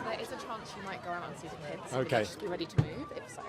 there is a chance you might go out and see the kids. Okay. Just be ready to move if so.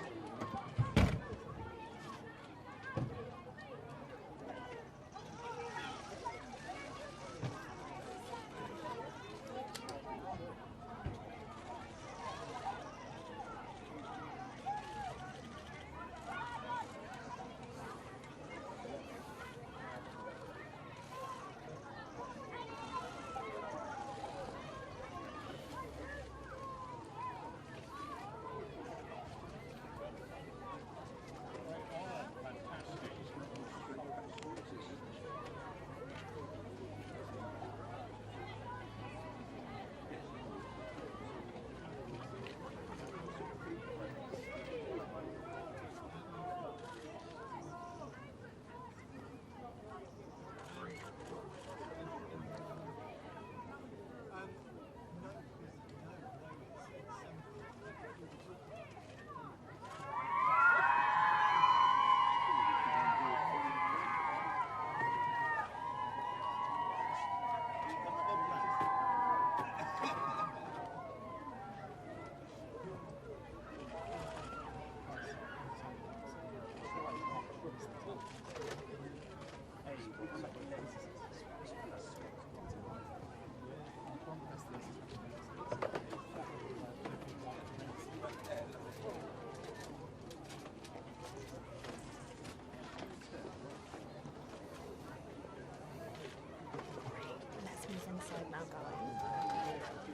Let's move inside now, guys.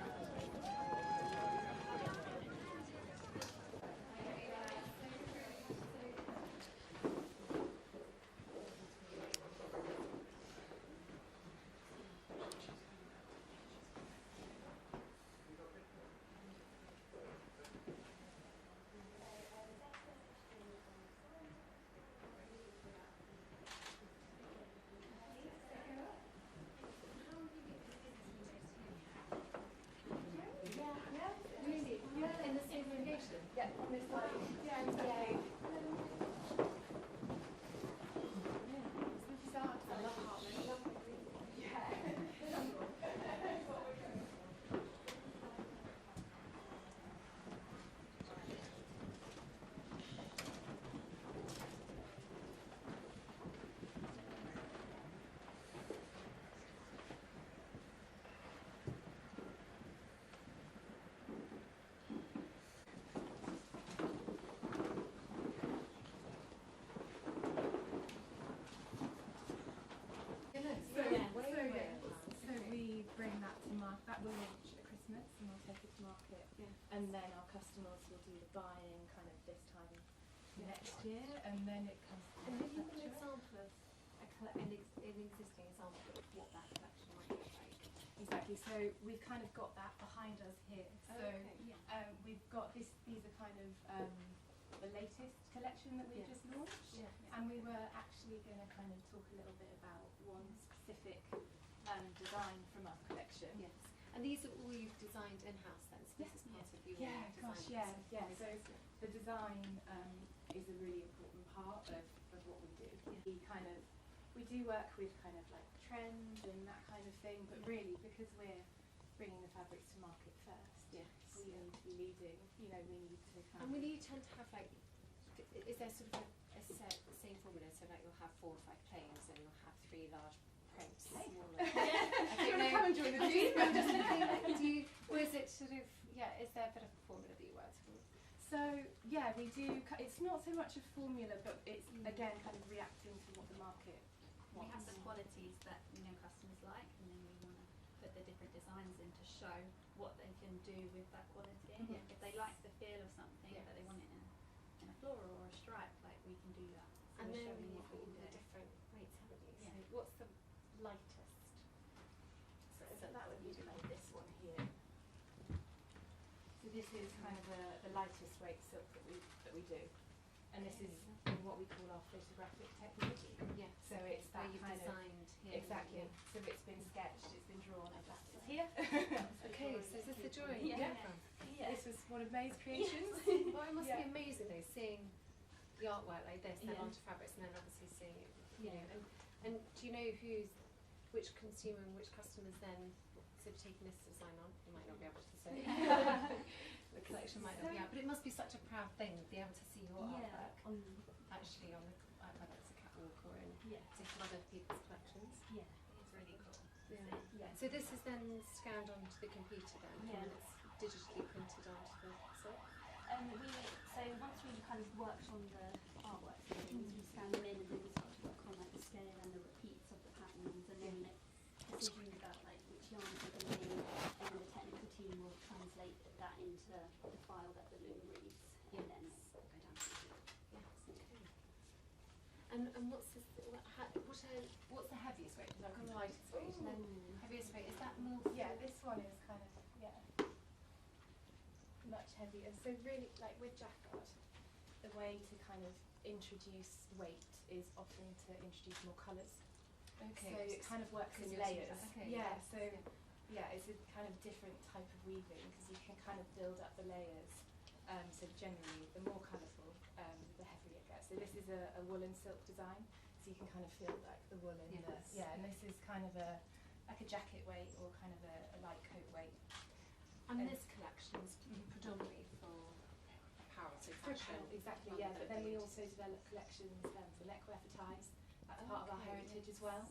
So we bring that to market. That will launch at Christmas, and we'll take it to market. And then our customers will do the buying kind of this time next year, and then it comes. And have you got an example of an existing example of what that collection might look like? Exactly. So we've kind of got that behind us here. So we've got this. These are kind of the latest collection that we've just launched, and we were actually going to kind of talk a little bit about one specific design from our collection. Yes. And these are all you've designed in-house then? So this is part of your design process. So the design is a really important part of what we do. We do work with kind of like trends and that kind of thing, but really because we're bringing the fabrics to market first, we need to be leading. You know, we need to kind And will you tend to have like, is there sort of a set same formula? So like you'll have 4 or 5 planes and you'll have 3 large prints. Smaller. I don't know. Come and join the I'm team. just looking. Or is it sort of is there a bit of a formula that you work towards? So yeah, we do. It's not so much a formula, but it's again kind of reacting to what the market We wants. have the qualities that customers like, and then we want to put the different designs in to show what they can do with that quality. If they like the feel of something, but they want it in a floral or a stripe, like we can do that. So And we're then showing you've what got we all can the do. different weights, haven't you? Yeah. So what's the lightest? So that would be like this one here. So this is kind of the lightest weight silk that we do, and this is in what we call our photographic technique. Yeah. So it's Where that you've kind of designed here. exactly. So it's been sketched, it's been drawn, and that's here. Okay, so is this the drawing? Yeah. Yeah. This was one of May's creations. Well, it must Yeah. be amazing though, seeing the artwork like this, then Yeah. onto fabrics, and then obviously seeing it. You know, and do you know which consumer and which customers then sort of taking this design on? You might not be able to say. The collection might not be out, but it must be such a proud thing to be able to see your artwork actually on the, whether it's a catwalk or in other people's collections. Yeah, it's really cool. Yeah. So this is then scanned onto the computer then, and it's digitally printed onto the slip? So once we kind of worked on the artwork, we scan them in, and then we start to work on like the scale and the repeats of the patterns, and then make decisions about like which yarns are going to be, and then the technical team will translate that into the file that the loom reads, and then go down to the loom. Yes, okay. And what's this, what's the heaviest weight? Because I've got the lightest weight, and then heaviest weight, is that more? Yeah, this one is kind of much heavier. So really, like with jacquard, the way to kind of introduce weight is often to introduce more colours. Okay. So it kind of works in Because layers. okay. Yeah. So it's a kind of different type of weaving because you can kind of build up the layers. So generally, the more colourful, the heavier it gets. So this is a woolen silk design, so you can kind of feel like the wool in the and this is kind of like a jacket weight or kind of a light coat weight. And this collection is predominantly for apparel, so fashion. Exactly, yeah. But then we also develop collections for neckwear for ties. That's part of our heritage as well.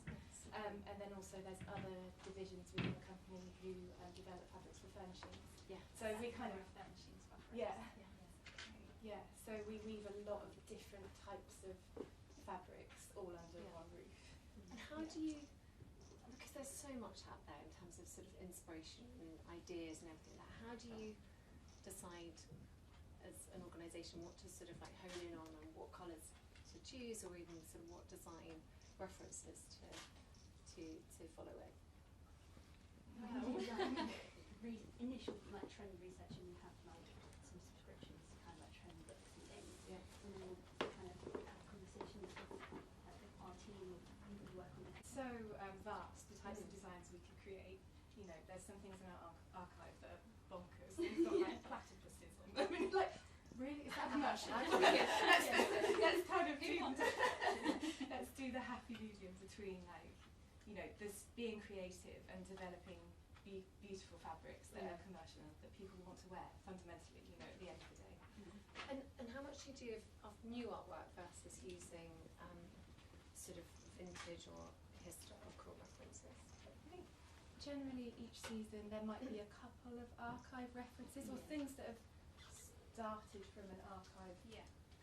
And then also there's other divisions within the company who develop fabrics for furnishings. Yeah. So we kind of furnishings fabrics. Yeah. So we weave a lot of different types of fabrics all under one roof. And how do you, because there's so much out there in terms of sort of inspiration and ideas and everything like that, how do you decide as an organisation what to sort of like hone in on and what colours to choose, or even sort of what design references to follow it? Initial like trend research, and we have like some subscriptions to kind of like trend books and things. Yeah. And then we'll kind of have conversations with our team and we work on it. So vast, the types of designs we can create. You know, there's some things in our archive that are bonkers. We've got like platypuses on them. I mean, like, really? Is that commercial? Let's kind of let's do the happy medium between like, you know, this being creative and developing beautiful fabrics that are commercial that people want to wear fundamentally, you know, at the end of the day. And how much do you do of new artwork versus using sort of vintage or historical references? I think generally each season there might be a couple of archive references or things that have started from an archive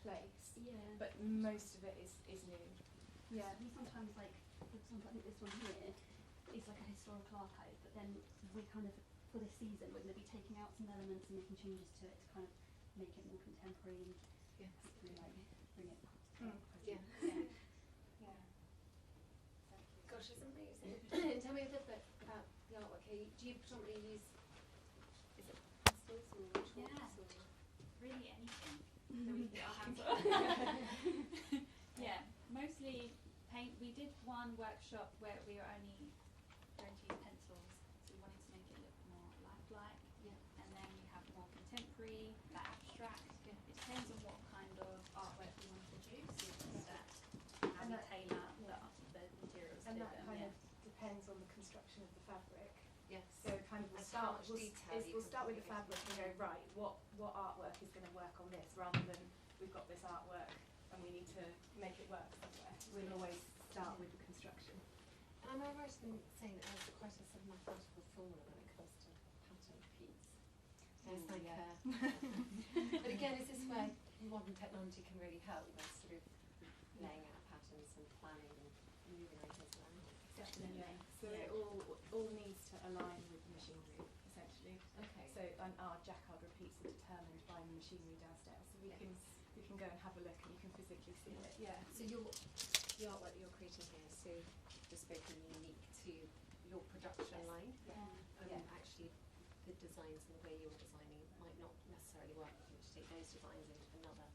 place, but most of it is new. Yeah. We sometimes like, for example, I think this one here is like a historical archive, but then we kind of, for this season, we're going to be taking out some elements and making changes to it to kind of make it more contemporary and hopefully like bring it back to Yeah. Yeah. Gosh, it's amazing. Tell me a little bit about the artwork here. Do you predominantly use, is it pastels or chalks or? Really anything that we can get our hands on. Yeah, mostly paint. We did one workshop where we were only going to use pencils, so we wanted to make it look more lifelike. Yeah. And then we have more contemporary, like abstract. It depends on what kind of artwork we want to produce. It's that how we tailor the materials And to that them. kind of depends on the construction of the fabric. Yes. So kind of And how much detail you we'll can start with put the fabric and go, right, what artwork is going to work on this, rather than we've got this artwork and we need to make it work somewhere. We'll always start with the construction. And am I right in saying that there's quite a sort of mathematical formula when it comes to pattern repeats? There's like but again, is this where modern technology can really help with sort of laying out patterns and planning and moving ideas around? Definitely. Yeah. So it all needs to align with the machinery, essentially. Okay. So and our jacquard repeats are determined by the machinery downstairs. So we can go and have a look and you can physically see it. Yeah. So the artwork that you're creating here is so bespoke and unique to your production line. Actually, the designs and the way you're designing might not necessarily work if you were to take those designs into another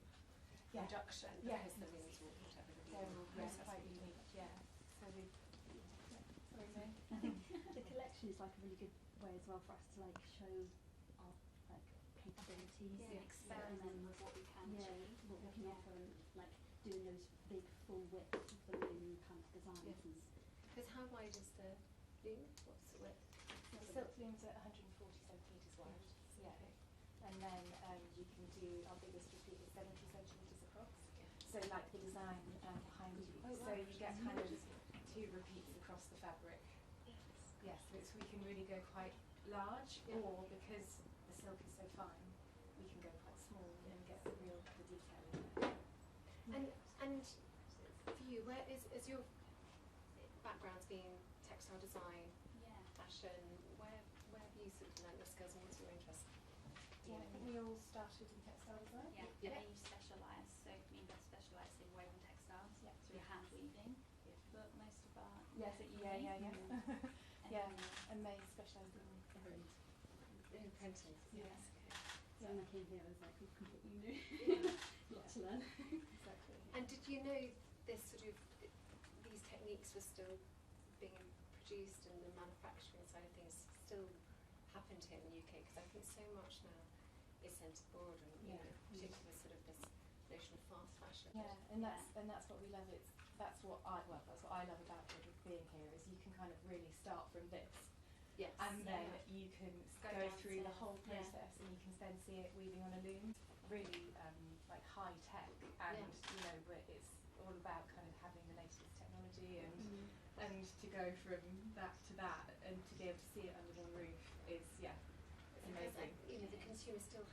production because the rooms will whatever the process quite will be. unique. Yeah. So we. Sorry, May. I think the collection is like a really good way as well for us to like show our like capabilities, Experiment with what we can achieve. what we can offer, and like doing those big full width balloon kind of designs. Yeah. And Because how wide is the loom? What's the width? So the silk loom's at 140 centimetres wide. Yeah. And then you can do, our biggest repeat is 70 centimetres across. So like the design behind you. Oh, So wow. you get kind of 2 repeats across the fabric. Yes, so we can really go quite large, or because the silk is so fine, we can go quite small and get the detail in there. And for you, where is your background's been textile design, Yeah. fashion? Where have you sort of learnt your skills and what's your interest? Yeah, I think we all started in textile design. Yeah. Yeah. And you specialise, so me and Beth specialise in woven textiles through hand weaving. Yeah. But most of our Yes, at uni. yeah. And Yeah, then, and they specialised in print. In printing. Yeah. Yes. So when I came here, I was like, completely new. Lot to learn. Exactly. And did you know this sort of these techniques were still being produced and the manufacturing side of things still happened here in the UK? Because I think so much now is sent abroad, and you Yeah. know, particularly sort of this notion of fast fashion. Yeah, and that's what we love. That's what I love about being here is you can kind of really start from this, Yes. and then you can Go go through the downstairs. whole Yeah. process, and you can then see it weaving on a loom. Really like high tech, and you know, but it's all about kind of having the latest technology, and to go from that to that, and to be able to see it under one roof is it's amazing. You know, the consumer still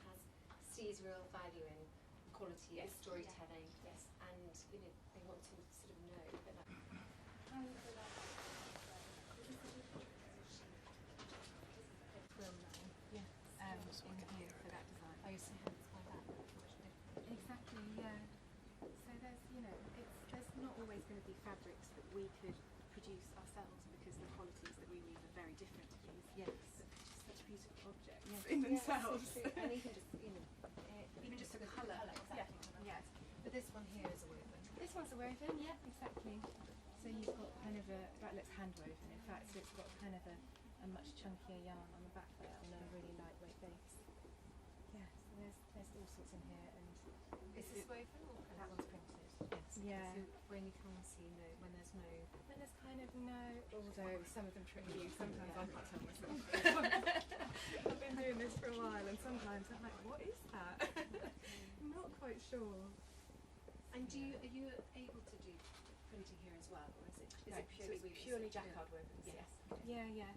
sees real value in quality, Yes. storytelling, Yes. and you know they want to sort of know. But like, In here for that design. oh, you see how it's like that. Much different. Exactly, yeah. So there's, there's not always going to be fabrics that we could produce ourselves because the qualities that we weave are very different to these. Yes. But they're just such beautiful objects in themselves. So true. And even just Even just the colour. exactly. Yeah. But this one here is a woven. This one's a woven, yeah, exactly. So you've got kind of that looks hand woven in fact, so it's got kind of a much chunkier yarn on the back there on a really lightweight base. Yeah, so there's all sorts in here, and Is this woven or printed? that one's printed. Yes. Yeah. So when you can see when there's no. And there's kind of although some of them trick you, sometimes I can't tell myself. I've been doing this for a while, and sometimes I'm like, what is that? I'm not quite sure. And are you able to do printing here as well, or is it No, so it's purely jacquard wovens. Yes. Yeah.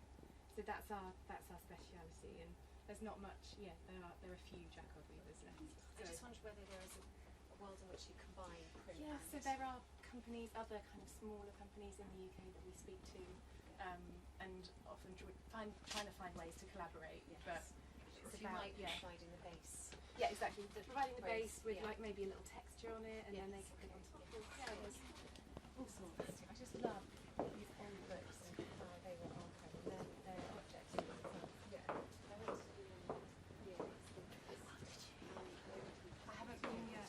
So that's our speciality, and there's not much. Yeah, there are a few jacquard weavers left. I just wondered whether there is a world in which you combine print. Yeah, and so there are companies, other kind of smaller companies in the UK that we speak to, and often trying to find ways to collaborate. Yes. But So it's you about might be providing the base. Yeah, exactly. Providing the Braids, base with yeah. like maybe a little texture on it, and then they can put it on top. Yeah, there's all sorts. I just love these old books and how they were archived, and their objects. Yeah. I went to I haven't been yet.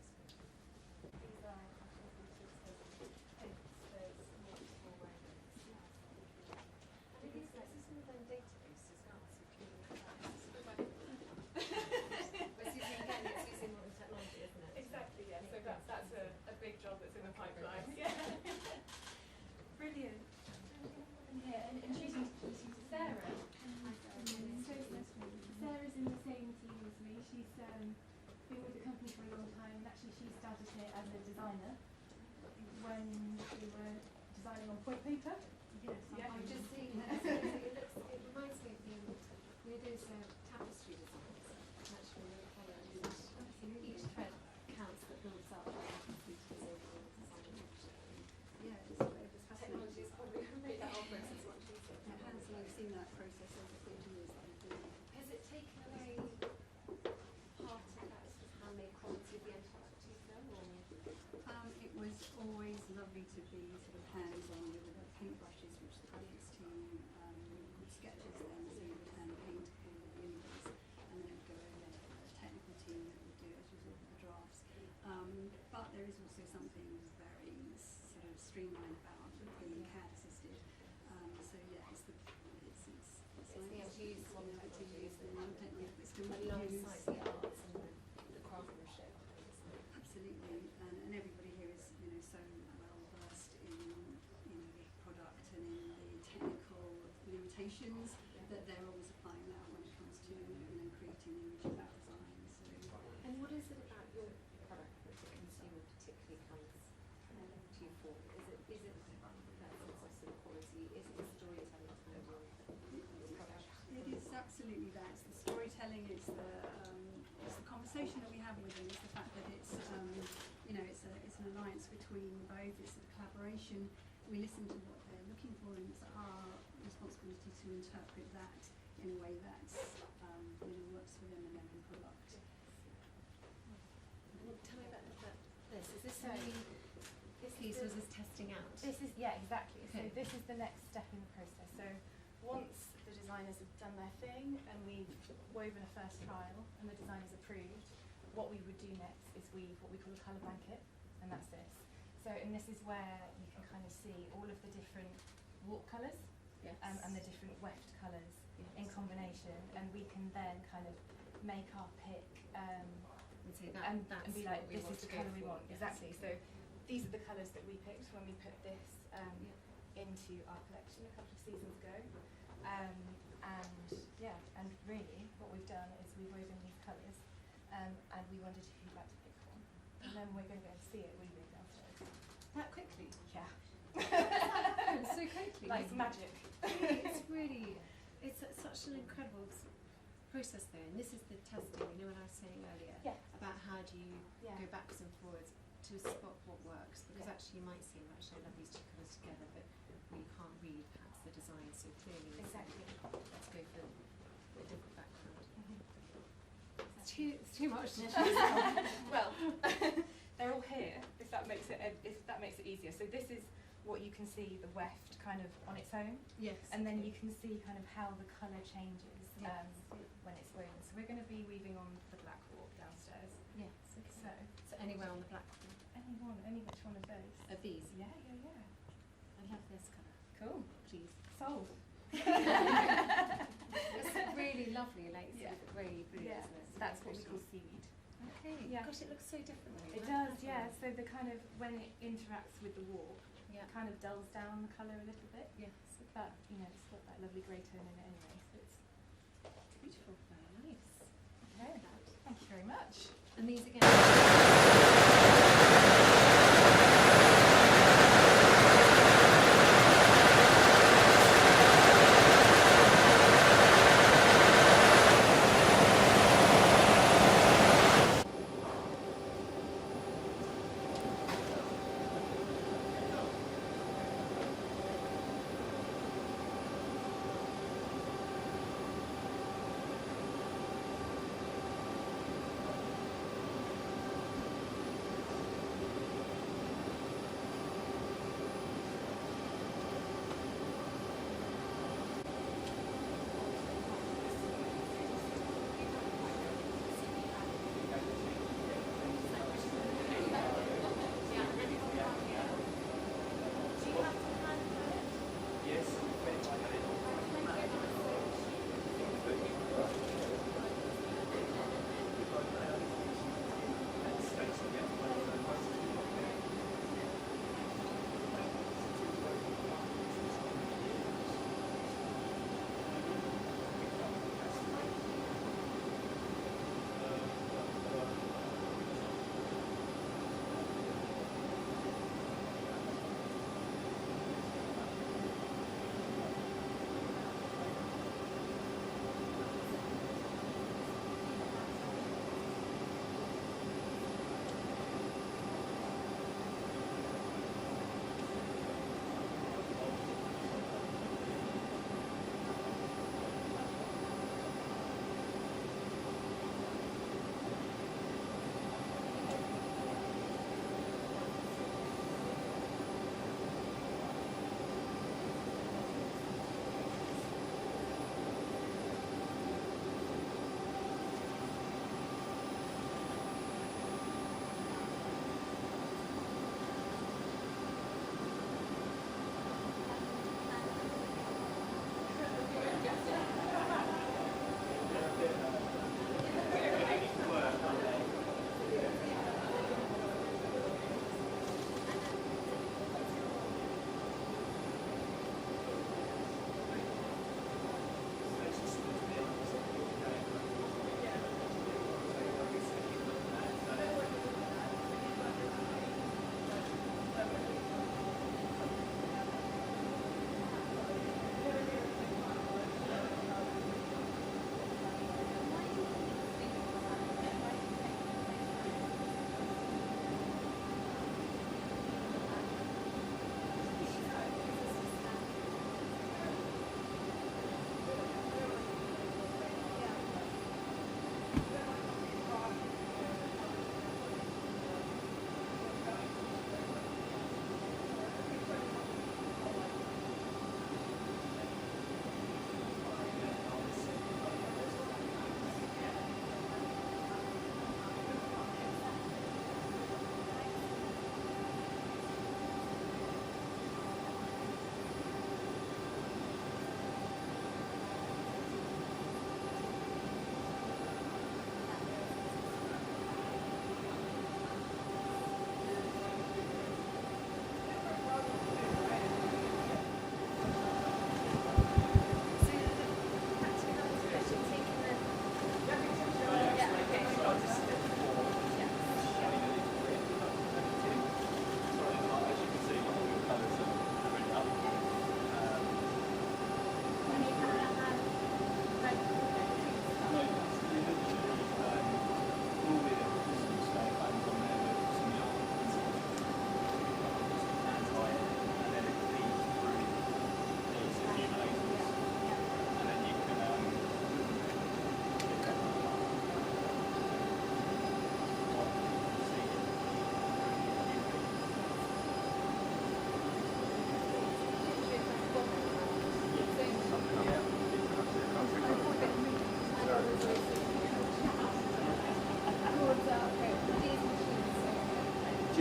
These are This is some of them database as well, so if you it's using again, it's using modern technology, isn't it? Exactly, yeah. So that's a big job that's in the pipeline. Yeah. Brilliant. And here, and she's Sarah. So Sarah's in the same team as me. She's been with the company for a long time, and actually she started here as a designer when we were designing on point paper. Yes, Yeah. I'm just seeing it. It reminds me of those tapestry designs. Actually, really colour. Each thread counts that builds up. Yeah, it's fascinating. Technology has probably made that whole process much easier. It has, and I've seen that process over 30 years that I've been here. Has it taken away part of that sort of to be sort of hands-on with the paintbrushes, which the graphics team called sketches then, so you would hand paint all of the images, and then it would go over to a technical team that would do it as well as the drafts. But there is also something very sort of streamlined about being CAD assisted. So yeah, it's the use one technology technique that's still alongside the arts and the craftsmanship. Absolutely, and everybody here is, you know, so well versed in, you know, the product and in the technical limitations that they're always applying that when it comes to, you know, creating image and design. So. And what is it about your product that the consumer particularly comes to you for? Is it that sense of sort of quality? Is it the storytelling kind of your product? It is absolutely that. It's the storytelling. It's the conversation that we have with them. It's the fact that it's you know, it's an alliance between both. It's a collaboration. We listen to what they're looking for, and it's our responsibility to interpret that in a way that's you know, works for them and their own product. Well, tell me about this. Is this So, this piece was this testing out? This is, yeah, exactly. Okay. So this is the next step in the process. So once the designers have done their thing and we've woven a first trial and the design is approved, what we would do next is weave what we call a colour blanket, and that's this. So, and this is where you can kind of see all of the different warp colours Yes. and the different weft colours in combination, and we can then kind of make our pick And say that, and that's be like, what we this want is the to go colour we for. want. Yes. Exactly. So these are the colours that we picked when we put this into our collection a couple of seasons ago. And yeah, and really what we've done is we've woven these colours, and we wondered who'd like to pick one. And then we're going to go and see it weaving downstairs. That quickly? Yeah. So quickly. Like magic. It's really, it's such an incredible process though, and this is the testing, you know what I was saying earlier? Yeah. About how do you Yeah. go backwards and forwards to spot what works, because Yeah. actually you might see, well, actually I love these two colours together, but you can't read perhaps the design so clearly. Exactly. Let's go for a different background. Mm-hmm. It's too much to Well, they're all here. If that makes it easier. So this is what you can see the weft kind of on its own, Yes. and then you can see kind of how the colour changes Yes. when it's woven. So we're going to be weaving on the black warp downstairs. Yes. So So anywhere on the black any which one of those. of these. Yeah. I love this colour. Cool. Please. Sold. It's really lovely, like Yeah. sort of very blue, Yeah. isn't it? So That's it's what we pretty. call seaweed. Okay. Yeah. Gosh, it looks so different. though. It Like does, that yeah. one. So the kind of when it interacts with the warp, Yeah. kind of dulls down the colour a little bit. Yes. But you know, it's got that lovely grey tone in it anyway. So it's Beautiful. Very nice. okay. Thank you very much. And these again.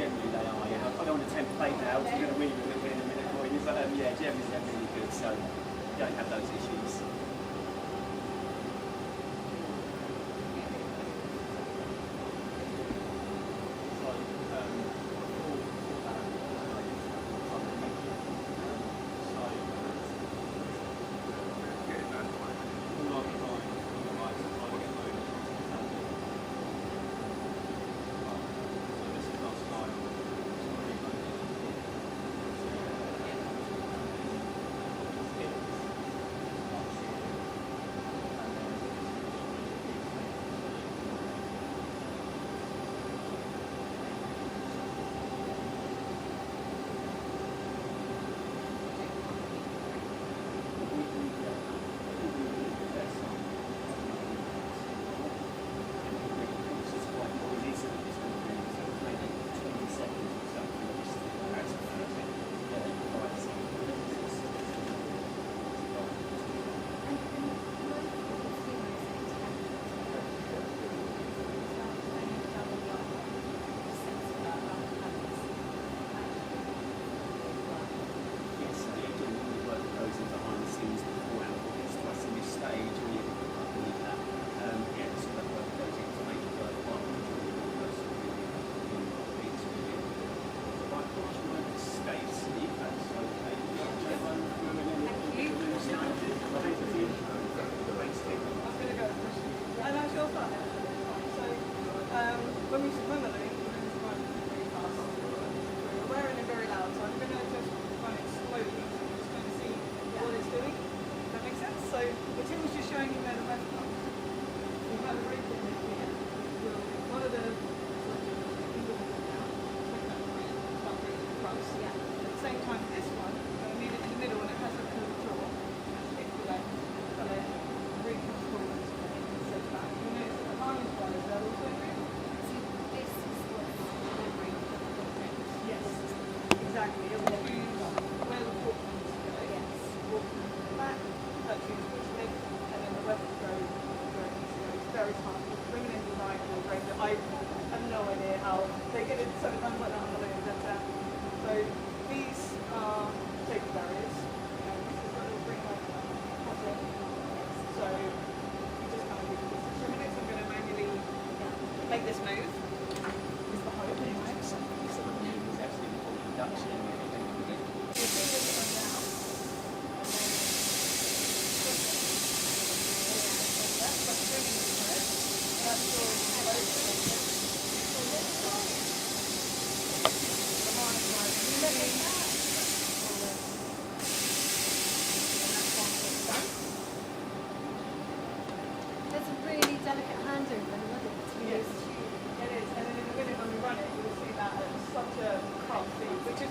generally they are. Yeah. I don't want to tempt fate now, because you're going to read a little bit in a minute for you, but yeah, generally they're really good, so you don't have those issues.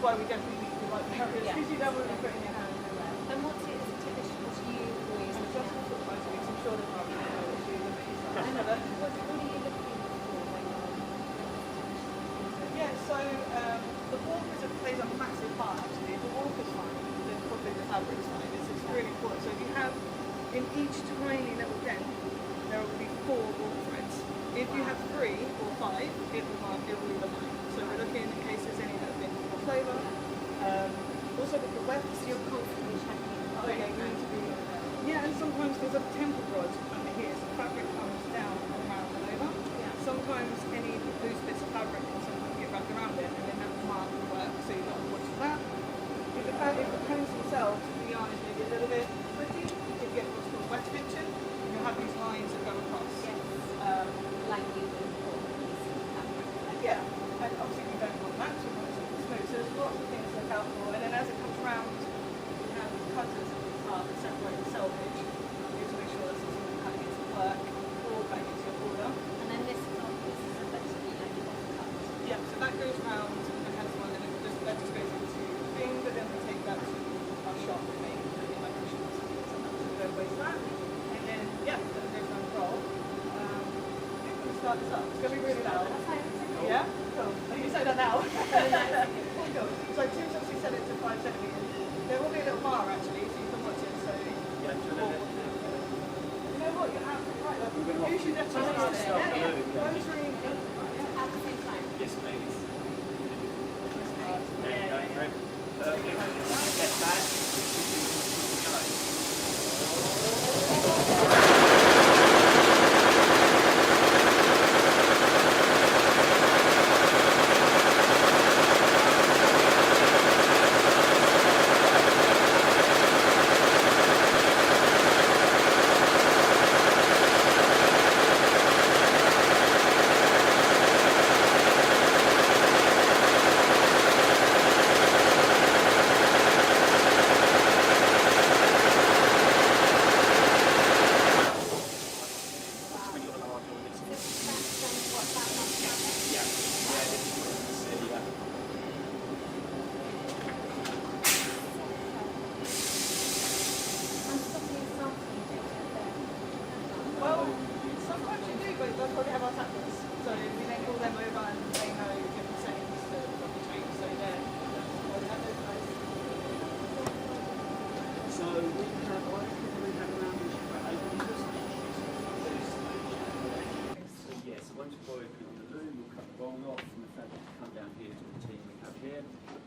Why we definitely need to like barriers, because you don't want to be putting your hand in there. And what's it as a technician? What do you always And just for foot biting, I'm sure there's not no issue with it. I know, but what are you looking for when you're Yeah, so the walkers plays a massive part actually. If the walker's fine, then probably the fabric's fine. It's really important. So if you have in each tiny little dent, there will be 4 walk threads. If you have 3 or 5, it will leave a line. So we're looking in case there's any that have been flavour. Also with the wefts, so you're constantly checking. oh yeah, you need to be. Yeah, and sometimes there's a temple rod under here, so the fabric comes down and around and over. Yeah. Sometimes any loose bits of fabric can sometimes get wrapped around it, and then that mark will work. So you've got to watch for that. If the cones themselves, the yarn is maybe a little bit pretty, you get what's called wet stitching. You'll have these lines that go across. Yes. Like you would for fabric. Yeah, and obviously we don't want that, so we want it to be smooth. So there's lots of things to look out for, and then as it comes round, you have cutters at the top that separate the selvage. You need to make sure that it's not cutting into work or back into your border. And then this is effectively like a box cut. Yeah, so that goes round and has one, and that just goes into the thing, but then we take that to our shop and make it like a shop. So don't waste that. And then, yeah, then it goes round the roll. Start this up. It's going to be really loud. Yeah? Cool. You say that now. Cool. So 2 times we set it to 5 centimetres. There will be a little bar actually, so you can watch it. So Yeah, you know what? You're absolutely right. You should definitely start it. Yeah. Rosary. At the same time. yes, please.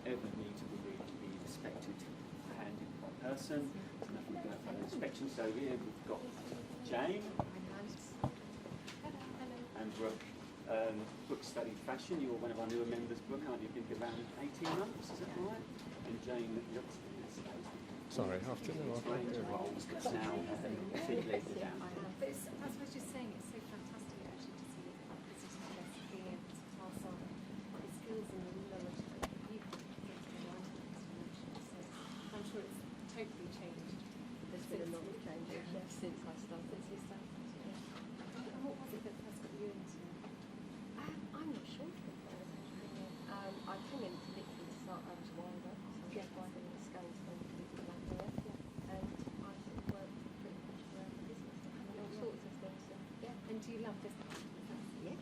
ever need to be inspected hand by person. So nothing going for an inspection. So here we've got Jane and Brooke. Brooke studied fashion. You're one of our newer members, Brooke, aren't you? Been around 18 months, is that right? And Jane, sorry, after the roles, but now feet later down. But that's what I was just saying, it's so fantastic actually to see business owners being able to pass on the skills and the knowledge that you've got from the line so I'm sure it's totally changed. There's been a lot of changes since I started. And what was it that first got you into? I'm not sure to be fair. I came in literally to start, I was wider, so I was winding the scales from people like here. And I sort of worked pretty much around the business and all sorts of things. So, yeah. And do you love this? Yeah,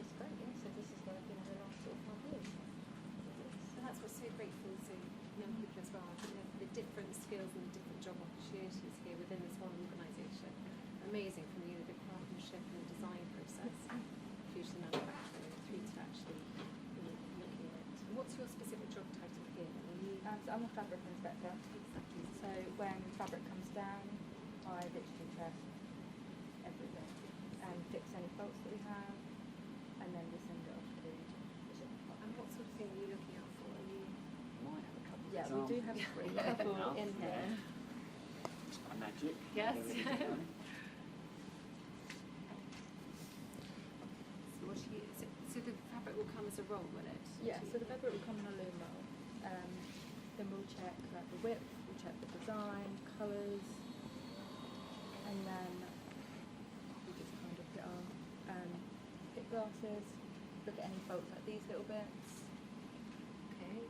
it's great, yeah. So this is what I've been in the last sort of 5 years. So that's what's so grateful to young people as well, the different skills and the different job opportunities here within this one organisation. Amazing from the craftsmanship and the design process, through to manufacturing, through to actually looking at. What's your specific job title here? So I'm a fabric inspector. Exactly. So when fabric comes down, I literally check everything and fix any faults that we have, and then we send it off to the shipping department. And what sort of thing are you looking out for? Are you? Might have a couple of Yeah, we do have a couple in here. It's quite magic. Yes. There we go. So the fabric will come as a roll, will it? Yeah, so the fabric will come in a loom roll. Then we'll check like the width, we'll check the design, colours, and then we just kind of get our fit glasses, look at any faults like these little bits, Okay.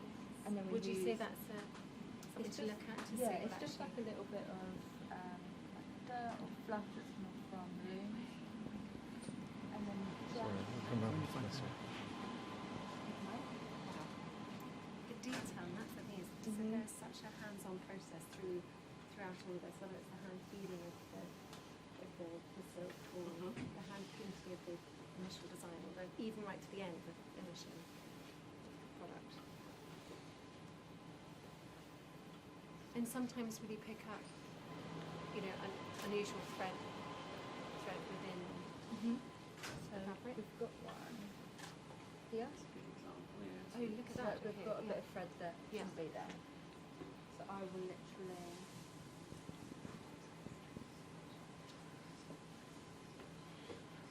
and then we Would you say use- that's something It's to just- look at to yeah, see it's what just like a little bit of like dirt or fluff that's not from the loom, and then Sorry, I'll come round to this one. the detail, and that's the thing, is so Mhm. there's such a hands-on process throughout all of this, whether it's the hand feeling of the silk or the hand printing of the initial design, or even right to the end, the finishing product. And sometimes will you pick up, an unusual thread within So the fabric? we've got one here. Oh, look at So that. we've okay, got a yeah. bit of thread that Yeah. can be there. So I will literally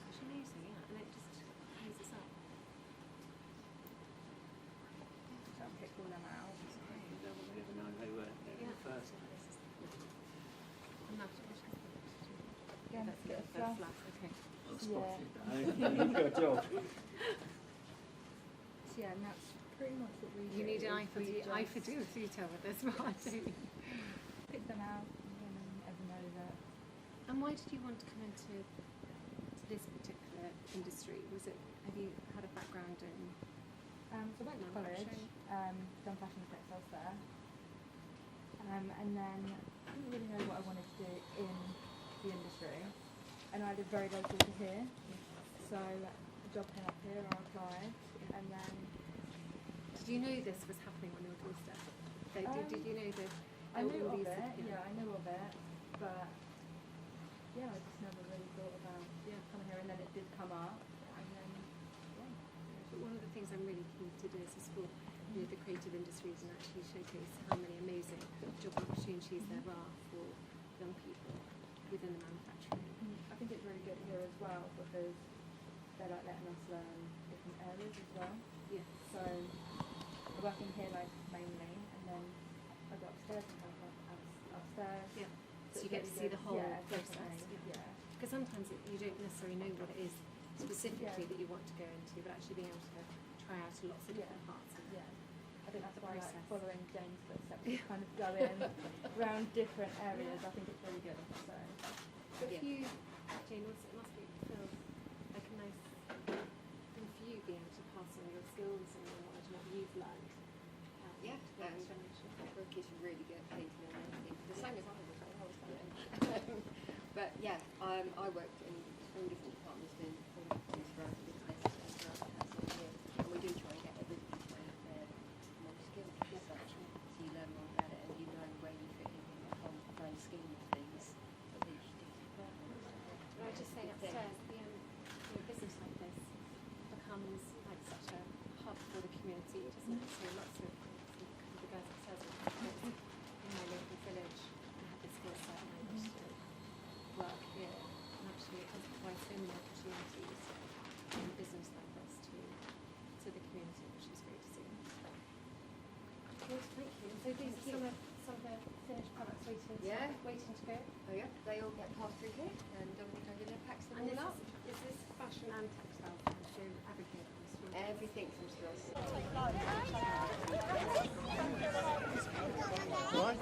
It's amazing, yeah, and it just eases up. so I'll pick all them out. No one would ever know they were Yeah. first. And that's Yeah, that's bit of the fluff. fluff, okay. Good job. So yeah, and that's pretty much what we do. You need an eye is for, we eye for just detail with this one, don't you? pick them out and then ever know that. And why did you want to come into this particular industry? Have you had a background in? So I went to college, Manufacturing. done fashion and textiles there, and then didn't really know what I wanted to do in the industry, and I live very local to here, so the job came up here, I applied, and then Did you know this was happening on your doorstep? Did you know that? I knew all of these- it, yeah, I knew of it, but yeah, I just never really thought about coming here, and then it did come up, and then But one of the things I'm really keen to do is explore the creative industries and actually showcase how many amazing job opportunities there are for young people within the manufacturing. I think it's really good here as well because they're like letting us learn different areas as well. Yeah. So I work in here like mainly, and then I go upstairs and help upstairs. Yeah. So So you it's get to really see good. the whole Yeah, process. definitely. Yeah. Because sometimes you don't necessarily know what it is specifically Yeah. that you want to go into, but actually being able to try out lots of different parts of it. Yeah. I think that's The why I like process. following Jane's footsteps, just kind of going around different areas. I think it's really good. So But if you, Jane, also, it must feel like a nice thing for you being able to pass on your skills and your knowledge and what you've learned. Yeah, to the next generation. Brooke is really good at painting and everything. The same as I was when I was learning. But yeah, I worked in all different departments in all different things throughout the business and throughout the past 7 years. And we do try and get everybody to make their most So these some of the finished products waiting to go. Oh yeah, they all get passed through here, and we go in and packs them And all up. is this fashion and textile? So everything comes through. Everything comes to us. Right.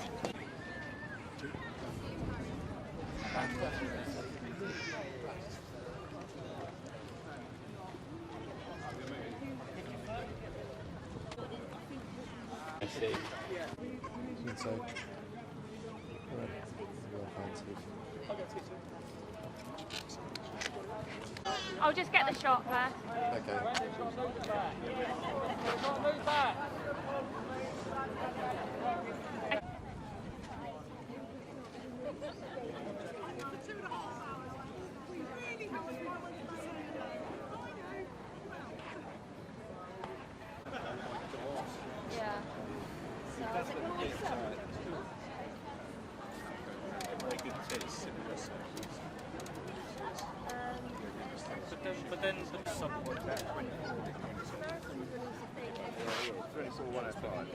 I see. So, I'll just get the shot first. okay. Yeah. Very good taste, similar sizes. But then somewhat about 24 degrees. 24, 105.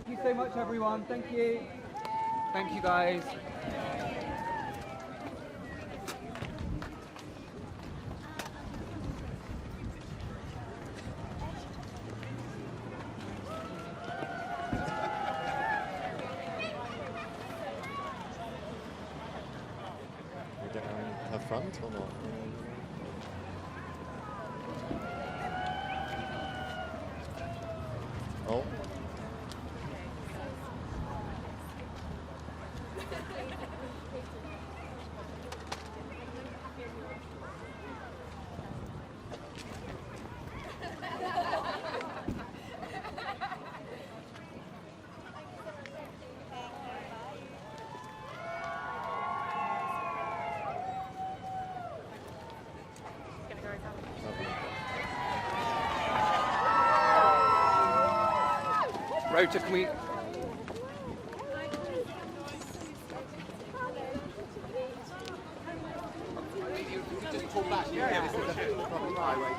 Thank you so much, everyone. Thank you. Thank you, guys. We're going to have front or not? Oh. Rota, can we... Just pull back. Yeah, this is a proper highway.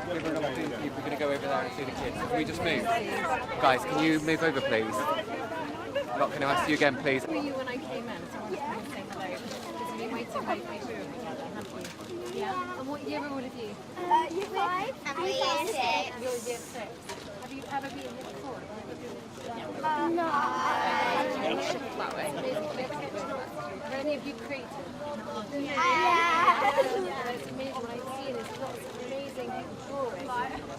We're going to go over there and see the kids. Can we just move? Guys, can you move over, please? Look, can I ask you again, please? Were you when I came in? So I was going to say hello. Because we waited very patiently together, haven't we? Yeah. And what year are all of you? Year 5 and year 6. You're year 6. Have you ever been here before? No. Have any of you created? Yeah. It's amazing what I see. There's lots of amazing drawings,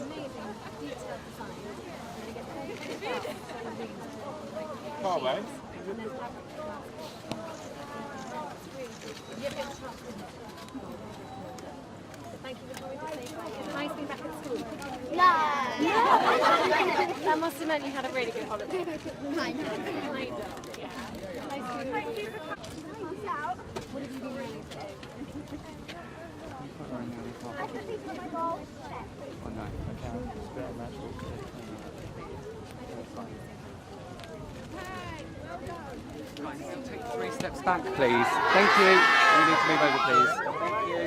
amazing detailed designs. And they get really good Far away. and then fabric craft. It's really good. You've been touched with it. Thank you for coming to say hi. Is it nice being back at school? No. That must have meant you had a really good holiday. Kind of. Yeah. Nice to meet you. What have you been reading today? I can think of my goal. Oh, no. Okay. Guys, can you take 3 steps back, please? Thank you. You need to move over, please. Thank you.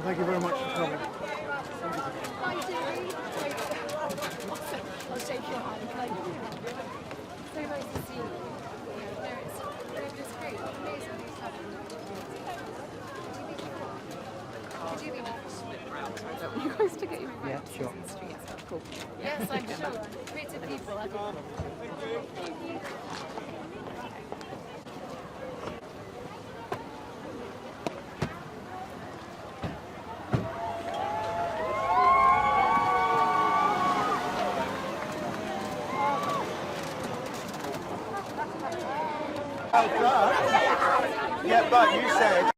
Thank you very much for coming. I'll shake your hand. Thank you. So nice to see you. It's just great. Amazing to have you. Would you be I want you guys to get your photos sure. in the streets. That's cool. Yes, I'm sure. Creative people. I think. Thank you. Yeah, but you said